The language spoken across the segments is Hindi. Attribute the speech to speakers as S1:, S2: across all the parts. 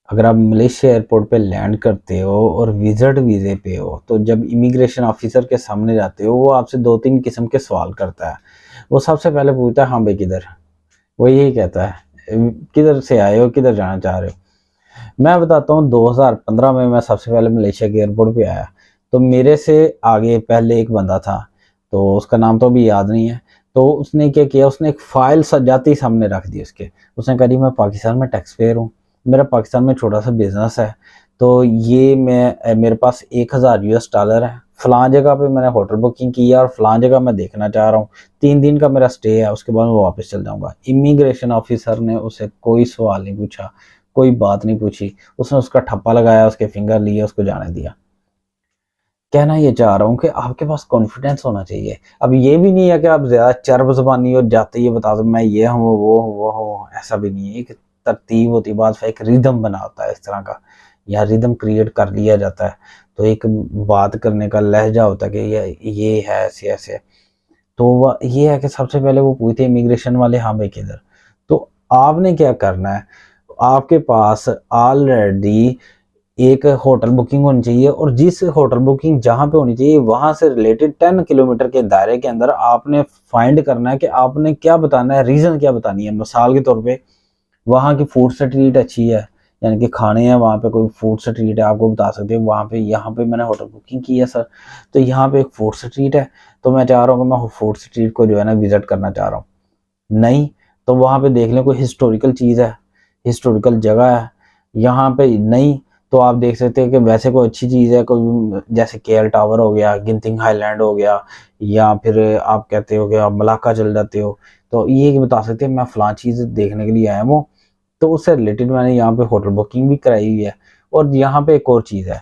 S1: अगर आप मलेशिया एयरपोर्ट पे लैंड करते हो और विजिट वीज़े पे हो, तो जब इमिग्रेशन ऑफिसर के सामने जाते हो, वो आपसे 2-3 किस्म के सवाल करता है। वो सबसे पहले पूछता है, हाँ भाई किधर? वो यही कहता है, किधर से आए हो, किधर जाना चाह रहे हो? मैं बताता हूँ, 2015 में मैं सबसे पहले मलेशिया के एयरपोर्ट पे आया। तो मेरे से आगे पहले एक बंदा था, तो उसका नाम तो अभी याद नहीं है। तो उसने क्या किया, उसने एक फाइल जाते ही सामने रख दी उसके। उसने कहा, मैं पाकिस्तान में टैक्स पेयर हूँ, मेरा पाकिस्तान में छोटा सा बिजनेस है, तो ये मेरे पास $1000 है, फलां जगह पे मैंने होटल बुकिंग की है और फलां जगह मैं देखना चाह रहा हूँ, 3 दिन का मेरा स्टे है, उसके बाद मैं वापस चल जाऊंगा। इमिग्रेशन ऑफिसर ने उसे कोई सवाल नहीं पूछा, कोई बात नहीं पूछी, उसने उसका ठप्पा लगाया, उसके फिंगर लिए, उसको जाने दिया। कहना ये चाह रहा हूँ कि आपके पास कॉन्फिडेंस होना चाहिए। अब ये भी नहीं है कि आप ज्यादा चर्ब ज़बानी और जाते ही बता दो मैं ये हूँ वो हूँ, ऐसा भी नहीं है। एक तरतीब होती है, बात एक रिदम बना होता है इस तरह का, या रिदम क्रिएट कर लिया जाता है। तो एक बात करने का लहजा होता है कि ये है ऐसे ऐसे। तो वह ये है कि सबसे पहले वो पूछते इमिग्रेशन वाले, हाँ भाई किधर? तो आपने क्या करना है, आपके पास ऑलरेडी एक होटल बुकिंग होनी चाहिए, और जिस होटल बुकिंग जहां पे होनी चाहिए वहां से रिलेटेड 10 किलोमीटर के दायरे के अंदर आपने फाइंड करना है कि आपने क्या बताना है, रीजन क्या बतानी है। मिसाल के तौर पे वहाँ की फूड स्ट्रीट अच्छी है, यानी कि खाने हैं वहाँ पे, कोई फूड स्ट्रीट है, आपको बता सकते हो वहाँ पे, यहाँ पे मैंने होटल बुकिंग की है सर, तो यहाँ पे एक फूड स्ट्रीट है, तो मैं चाह रहा हूँ कि मैं फूड स्ट्रीट को जो है ना विजिट करना चाह रहा हूँ। नहीं, तो वहाँ पे देख लें कोई हिस्टोरिकल चीज़ है, हिस्टोरिकल जगह है। यहाँ पे नहीं, तो आप देख सकते हैं कि वैसे कोई अच्छी चीज़ है, कोई जैसे केएल टावर हो गया, गिनतिंग हाईलैंड हो गया, या फिर आप कहते हो कि आप मलाका चल जाते हो, तो ये बता सकते हैं मैं फलां चीज़ देखने के लिए आया हूँ। तो उससे रिलेटेड मैंने यहाँ पे होटल बुकिंग भी कराई हुई है। और यहाँ पे एक और चीज़ है,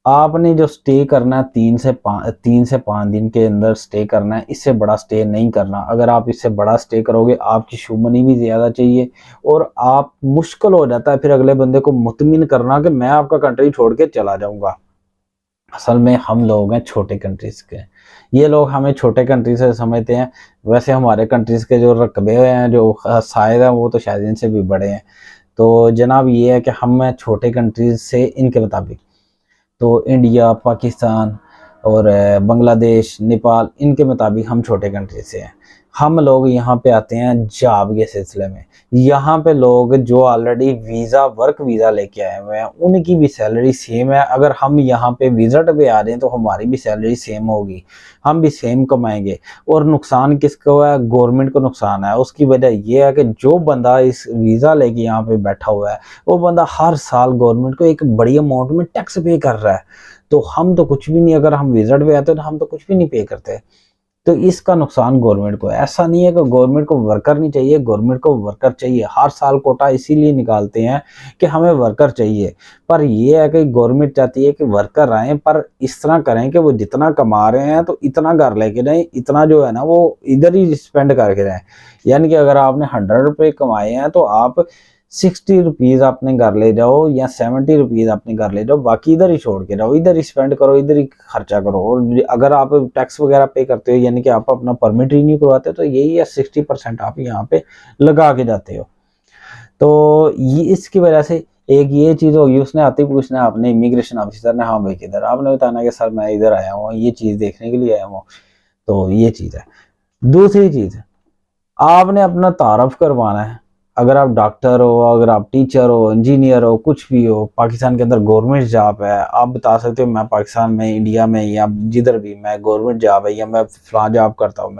S1: आपने जो स्टे करना है 3 से 5 दिन के अंदर स्टे करना है, इससे बड़ा स्टे नहीं करना। अगर आप इससे बड़ा स्टे करोगे, आपकी शुमनी भी ज़्यादा चाहिए, और आप मुश्किल हो जाता है फिर अगले बंदे को मुतमिन करना कि मैं आपका कंट्री छोड़ के चला जाऊंगा। असल में हम लोग हैं छोटे कंट्रीज के, ये लोग हमें छोटे कंट्री से समझते हैं। वैसे हमारे कंट्रीज के जो रकबे हैं, जो साइज है, वो तो शायद इनसे भी बड़े हैं। तो जनाब ये है कि हम हैं छोटे कंट्रीज से इनके मुताबिक। तो इंडिया, पाकिस्तान और बांग्लादेश, नेपाल, इनके मुताबिक हम छोटे कंट्री से हैं। हम लोग यहाँ पे आते हैं जॉब के सिलसिले में। यहाँ पे लोग जो ऑलरेडी वीज़ा, वर्क वीज़ा लेके आए हुए हैं, उनकी भी सैलरी सेम है। अगर हम यहाँ पे विजिट पे आ रहे हैं तो हमारी भी सैलरी सेम होगी, हम भी सेम कमाएंगे। और नुकसान किसको है? गवर्नमेंट को नुकसान है। उसकी वजह यह है कि जो बंदा इस वीज़ा लेके यहाँ पे बैठा हुआ है, वो बंदा हर साल गवर्नमेंट को एक बड़ी अमाउंट में टैक्स पे कर रहा है। तो हम तो कुछ भी नहीं, अगर हम विजिट पे आते हैं तो हम तो कुछ भी नहीं पे करते। तो इसका नुकसान गवर्नमेंट को है। ऐसा नहीं है कि गवर्नमेंट को वर्कर नहीं चाहिए, गवर्नमेंट को वर्कर चाहिए। हर साल कोटा इसीलिए निकालते हैं कि हमें वर्कर चाहिए। पर यह है कि गवर्नमेंट चाहती है कि वर्कर आए, पर इस तरह करें कि वो जितना कमा रहे हैं तो इतना घर लेके जाएं, इतना जो है ना वो इधर ही स्पेंड करके जाएं। यानी कि अगर आपने ₹100 कमाए हैं तो आप ₹60 अपने घर ले जाओ, या ₹70 अपने घर ले जाओ, बाकी इधर ही छोड़ के जाओ, इधर ही स्पेंड करो, इधर ही खर्चा करो। और अगर आप टैक्स वगैरह पे करते हो, यानी कि आप अपना परमिट रिन्यू करवाते हो, तो यही है 60% आप यहाँ पे लगा के जाते हो। तो ये इसकी वजह से एक ये चीज़ होगी, उसने आते ही पूछना है आपने, इमिग्रेशन ऑफिसर ने, हाँ भाई किधर? आपने बताना कि सर मैं इधर आया हूँ, ये चीज़ देखने के लिए आया हूँ। तो ये चीज़ है। दूसरी चीज़, आपने अपना तारफ़ करवाना है। अगर आप डॉक्टर हो, अगर आप टीचर हो, इंजीनियर हो, कुछ भी हो, पाकिस्तान के अंदर गवर्नमेंट जॉब है, आप बता सकते हो मैं पाकिस्तान में, इंडिया में, या जिधर भी मैं गवर्नमेंट जॉब है, या मैं फलां जॉब करता हूँ,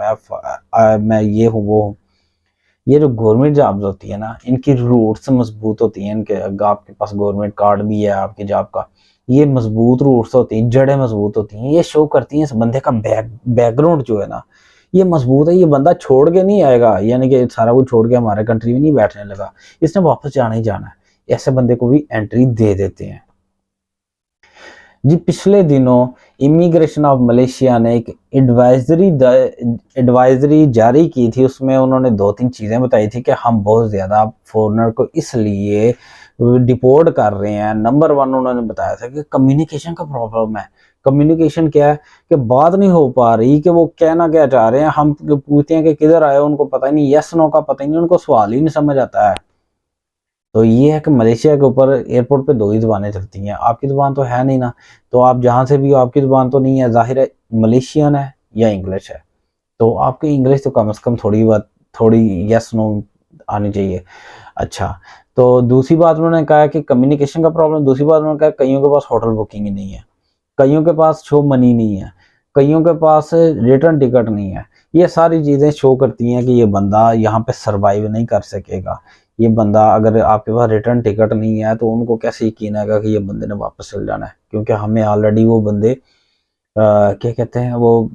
S1: मैं ये हूँ वो हूँ। ये जो गवर्नमेंट जॉब्स होती है ना, इनकी रूट्स मजबूत होती हैं। इनके अगर आपके पास गवर्नमेंट कार्ड भी है आपकी जॉब का, ये मजबूत रूट्स होती हैं, जड़ें मजबूत होती हैं। ये शो करती हैं इस बंदे का बैकग्राउंड जो है ना, ये मजबूत है। ये बंदा छोड़ के नहीं आएगा, यानी कि सारा कुछ छोड़ के हमारे कंट्री में नहीं बैठने लगा, इसने वापस जाना ही जाना है। ऐसे बंदे को भी एंट्री दे देते हैं जी। पिछले दिनों इमिग्रेशन ऑफ मलेशिया ने एक एडवाइजरी जारी की थी। उसमें उन्होंने 2-3 चीज़ें बताई थी कि हम बहुत ज़्यादा फॉरेनर को इसलिए डिपोर्ट कर रहे हैं। नंबर 1 उन्होंने बताया था कि कम्युनिकेशन का प्रॉब्लम है। कम्युनिकेशन क्या है कि बात नहीं हो पा रही कि वो कहना क्या चाह रहे हैं, हम पूछते हैं कि किधर आए हो, उनको पता ही नहीं, यस नो का पता ही नहीं, उनको सवाल ही नहीं समझ आता है। तो ये है कि मलेशिया के ऊपर एयरपोर्ट पे दो ही ज़ुबानें चलती हैं, आपकी ज़ुबान तो है नहीं ना, तो आप जहाँ से भी हो आपकी ज़ुबान तो नहीं है, ज़ाहिर है मलेशियन है या इंग्लिश है, तो आपकी इंग्लिश तो कम से कम थोड़ी बात, थोड़ी यस नो आनी चाहिए। अच्छा, तो दूसरी बात उन्होंने कहा कि कम्युनिकेशन का प्रॉब्लम, दूसरी बात उन्होंने कहा कईयों के पास होटल बुकिंग ही नहीं है, कईयों के पास शो मनी नहीं है, कईयों के पास रिटर्न टिकट नहीं है। ये सारी चीज़ें शो करती हैं कि ये बंदा यहाँ पे सरवाइव नहीं कर सकेगा। ये बंदा, अगर आपके पास रिटर्न टिकट नहीं है तो उनको कैसे यकीन आएगा कि ये बंदे ने वापस चल जाना है, क्योंकि हमें ऑलरेडी वो बंदे क्या कहते हैं, वो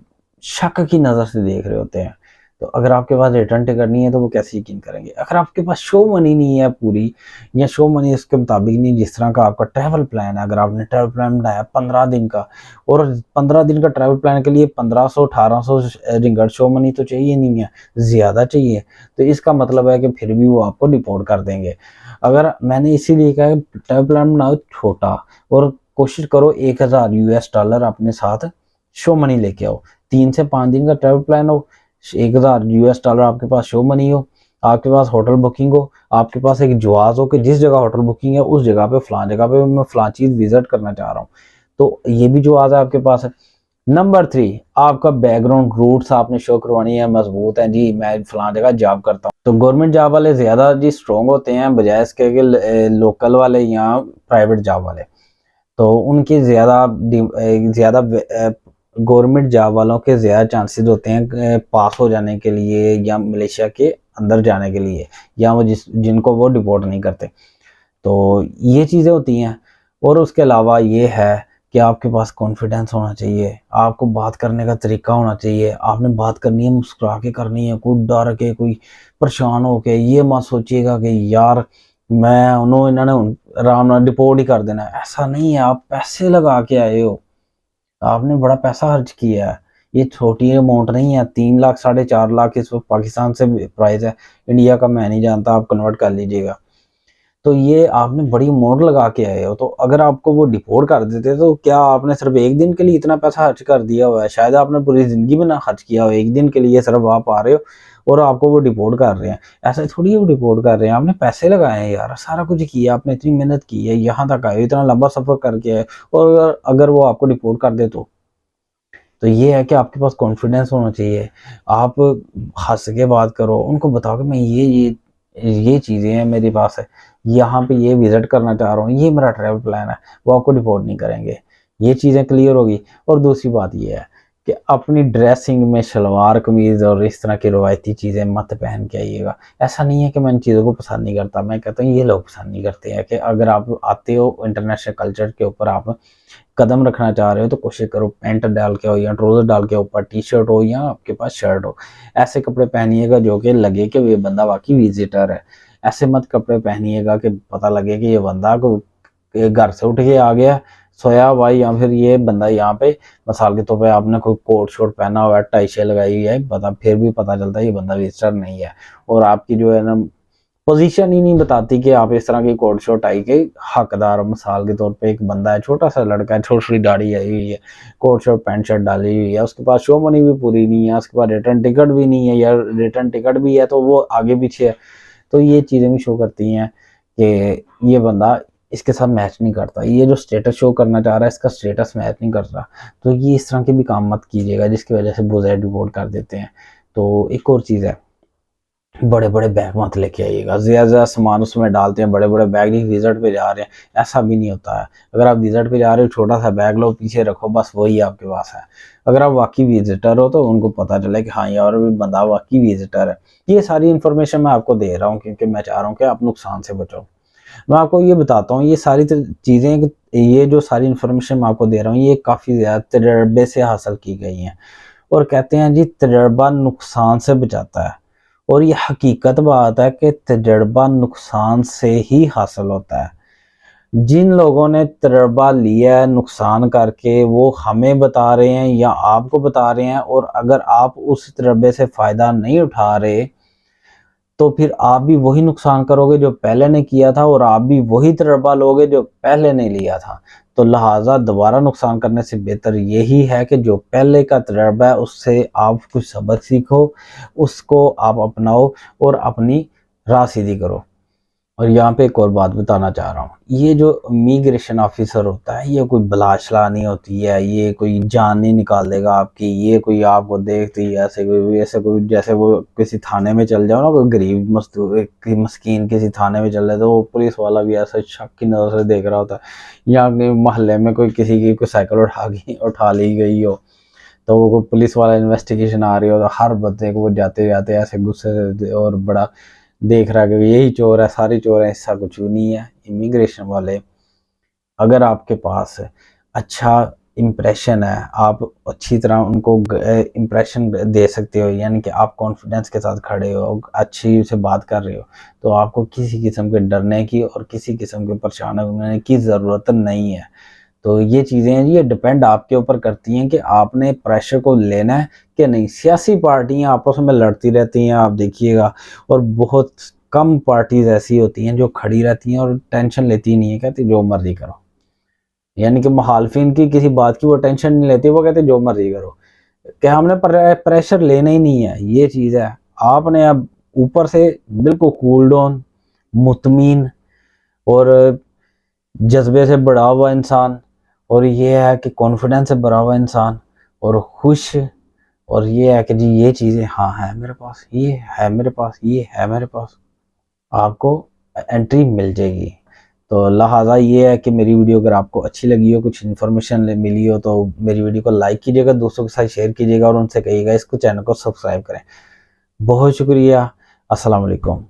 S1: शक की नज़र से देख रहे होते हैं। तो अगर आपके पास रिटर्न टिकट नहीं है तो वो कैसे यकीन करेंगे। अगर आपके पास शो मनी नहीं है पूरी, या शो मनी इसके मुताबिक नहीं, जिस तरह का आपका ट्रैवल प्लान है, अगर आपने ट्रैवल प्लान बनाया 15 दिन का, और 15 दिन का ट्रैवल प्लान के लिए 1500-1800 रिंगट शो मनी तो चाहिए नहीं है, ज़्यादा चाहिए, तो इसका मतलब है कि फिर भी वो आपको डिपोर्ट कर देंगे। अगर मैंने इसीलिए कहा है ट्रैवल प्लान बनाओ छोटा, और कोशिश करो 1000 यूएस डॉलर अपने साथ शो मनी लेके आओ। 3 से 5 दिन का ट्रैवल प्लान हो, 1000 यूएस डॉलर आपके पास शो मनी हो, आपके पास होटल बुकिंग हो, आपके पास एक जवाज़ हो कि जिस जगह होटल बुकिंग है उस जगह पे फलां जगह पे मैं फलां चीज़ विजिट करना चाह रहा हूँ, तो ये भी जवाज़ है आपके पास है। नंबर 3, आपका बैकग्राउंड रूट्स आपने शो करवानी है मजबूत है जी, मैं फलां जगह जॉब करता हूँ, तो गवर्नमेंट जॉब वाले ज़्यादा जी स्ट्रॉन्ग होते हैं बजाय इसके कि लोकल वाले या प्राइवेट जॉब वाले। तो उनकी ज़्यादा गवर्नमेंट जॉब वालों के ज़्यादा चांसेस होते हैं पास हो जाने के लिए या मलेशिया के अंदर जाने के लिए, या वो जिनको वो डिपोर्ट नहीं करते। तो ये चीज़ें होती हैं, और उसके अलावा ये है कि आपके पास कॉन्फिडेंस होना चाहिए, आपको बात करने का तरीका होना चाहिए, आपने बात करनी है मुस्कुरा के करनी है, कोई डर के, कोई परेशान हो के, ये मत सोचिएगा कि यार मैं उन्होंने इन्होंने आराम नाल डिपोर्ट ही कर देना है, ऐसा नहीं है। आप पैसे लगा के आए हो, आपने बड़ा पैसा खर्च किया है, ये छोटी अमाउंट नहीं है। 3 लाख 4.5 लाख इस वक्त पाकिस्तान से प्राइस है, इंडिया का मैं नहीं जानता, आप कन्वर्ट कर लीजिएगा। तो ये आपने बड़ी अमाउंट लगा के आए हो, तो अगर आपको वो डिपोर्ट कर देते तो क्या आपने सिर्फ एक दिन के लिए इतना पैसा खर्च कर दिया हुआ है, शायद आपने पूरी ज़िंदगी में ना खर्च किया हो, एक दिन के लिए सिर्फ आप आ रहे हो और आपको वो डिपोर्ट कर रहे हैं। ऐसा थोड़ी वो डिपोर्ट कर रहे हैं, आपने पैसे लगाए हैं यार, सारा कुछ किया, आपने इतनी मेहनत की है, यहाँ तक आए, इतना लंबा सफ़र करके आए, और अगर वो आपको डिपोर्ट कर दे तो ये है कि आपके पास कॉन्फिडेंस होना चाहिए। आप हँस के बात करो, उनको बताओ कि मैं ये चीज़ें हैं मेरे पास है, यहाँ पे ये विज़िट करना चाह रहा हूँ, ये मेरा ट्रैवल प्लान है, वो आपको डिपोर्ट नहीं करेंगे। ये चीज़ें क्लियर होगी। और दूसरी बात ये है कि अपनी ड्रेसिंग में शलवार कमीज़ और इस तरह की रवायती चीज़ें मत पहन के आइएगा। ऐसा नहीं है कि मैं इन चीज़ों को पसंद नहीं करता, मैं कहता हूँ ये लोग पसंद नहीं करते हैं कि अगर आप आते हो इंटरनेशनल कल्चर के ऊपर, आप कदम रखना चाह रहे हो तो कोशिश करो पैंट डाल के हो या ट्राउज़र डाल के, ऊपर टी-शर्ट हो या आपके पास शर्ट हो। ऐसे कपड़े पहनिएगा जो कि लगे कि ये बंदा वाक़ई विज़िटर है। ऐसे मत कपड़े पहनिएगा कि पता लगे कि ये बंदा को घर से उठ के आ गया, सोया हुआ है, या फिर ये बंदा यहाँ पे मिसाल के तौर पे आपने कोई कोट शोट पहना हुआ है, टाई शाई लगाई हुई है, फिर भी पता चलता है ये बंदा विज़िटर नहीं है, और आपकी जो है ना पोजीशन ही नहीं बताती कि आप इस तरह की कोट शोट टाई के हकदार हो। मिसाल के तौर पे एक बंदा है, छोटा सा लड़का है, छोटी सी दाढ़ी आई हुई है, कोट शोट पैंट शर्ट डाली हुई है, उसके पास शो मनी भी पूरी नहीं है, उसके पास रिटर्न टिकट भी नहीं है, या रिटर्न टिकट भी है तो वो आगे पीछे है, तो ये चीज़ें भी शो करती हैं कि ये बंदा इसके साथ मैच नहीं करता, ये जो स्टेटस शो करना चाह रहा है इसका स्टेटस मैच नहीं कर रहा। तो ये इस तरह के भी काम मत कीजिएगा जिसकी वजह से बुज़ाय डिपोर्ट कर देते हैं। तो एक और चीज़ है, बड़े-बड़े बैग मत लेके आइएगा, ज़्यादा सामान उसमें डालते हैं, बड़े-बड़े बैग नहीं, विज़िट पे जा रहे हैं, ऐसा भी नहीं होता है। अगर आप विज़िट पे जा रहे हो, छोटा-सा बैग लो, पीछे रखो, बस वही आपके पास है। अगर आप वाक़ई विज़िटर हो तो उनको पता चले कि हाँ यार ये बंदा वाक़ई विज़िटर है। ये सारी इन्फॉर्मेशन मैं आपको दे रहा हूँ क्योंकि मैं चाह रहा हूँ कि आप नुकसान से बचो। मैं आपको ये बताता हूँ, ये सारी चीज़ें, ये जो सारी इन्फॉर्मेशन मैं आपको दे रहा हूँ, ये काफ़ी ज़्यादा तजर्बे से हासिल की गई हैं, और कहते हैं जी तजर्बा नुकसान से बचाता है। और ये हकीकत बात है कि तजर्बा नुकसान से ही हासिल होता है। जिन लोगों ने तजर्बा लिया है नुकसान करके, वो हमें बता रहे हैं या आपको बता रहे हैं, और अगर आप उस तजर्बे से फ़ायदा नहीं उठा रहे तो फिर आप भी वही नुकसान करोगे जो पहले ने किया था, और आप भी वही तजर्बा लोगे जो पहले ने लिया था। तो लिहाजा दोबारा नुकसान करने से बेहतर यही है कि जो पहले का तजर्बा है उससे आप कुछ सबक सीखो, उसको आप अपनाओ और अपनी राह सीधी करो। और यहाँ पे एक और बात बताना चाह रहा हूँ, ये जो इमिग्रेशन ऑफिसर होता है ये कोई बलाशला नहीं होती है, ये कोई जान नहीं निकाल देगा आपकी, ये कोई आपको देखते ही ऐसे कोई जैसे वो किसी थाने में चल जाओ ना, कोई गरीब मजदूर मस्कीन किसी थाने में चल जाए तो वो पुलिस वाला भी ऐसा शक की नज़र से देख रहा होता है। या मोहल्ले में कोई किसी की कोई साइकिल उठा ली गई हो तो वो पुलिस वाला इन्वेस्टिगेशन आ रही हो तो हर बंदे को वो जाते जाते ऐसे गुस्से से और बड़ा देख रहा है कि यही चोर है, सारी चोर है, ऐसा कुछ भी नहीं है। इमिग्रेशन वाले अगर आपके पास अच्छा इम्प्रेशन है, आप अच्छी तरह उनको इम्प्रेशन दे सकते हो, यानी कि आप कॉन्फिडेंस के साथ खड़े हो, अच्छी से बात कर रहे हो, तो आपको किसी किस्म के डरने की और किसी किस्म के परेशान होने की ज़रूरत नहीं है। तो ये चीज़ें हैं ये डिपेंड आपके ऊपर करती हैं कि आपने प्रेशर को लेना है कि नहीं। सियासी पार्टियां आपस में लड़ती रहती हैं, आप देखिएगा, और बहुत कम पार्टीज ऐसी होती हैं जो खड़ी रहती हैं और टेंशन लेती नहीं है, कहती जो मर्जी करो। यानी कि मुखालफिन की किसी बात की वो टेंशन नहीं लेती, वो कहते जो मर्जी करो, क्या हमने प्रेशर लेना ही नहीं है। ये चीज़ है, आपने अब ऊपर से बिल्कुल कूल डाउन, मुतमीन और जज्बे से बढ़ा हुआ इंसान, और ये है कि कॉन्फिडेंस से भरा हुआ इंसान और खुश, और ये है कि जी ये चीज़ें हाँ है मेरे पास, ये है मेरे पास, ये है मेरे पास, आपको एंट्री मिल जाएगी। तो लिहाजा ये है कि मेरी वीडियो अगर आपको अच्छी लगी हो, कुछ इन्फॉर्मेशन मिली हो, तो मेरी वीडियो को लाइक कीजिएगा, दोस्तों के साथ शेयर कीजिएगा और उनसे कहिएगा इसको चैनल को सब्सक्राइब करें। बहुत शुक्रिया। अस्सलाम वालेकुम।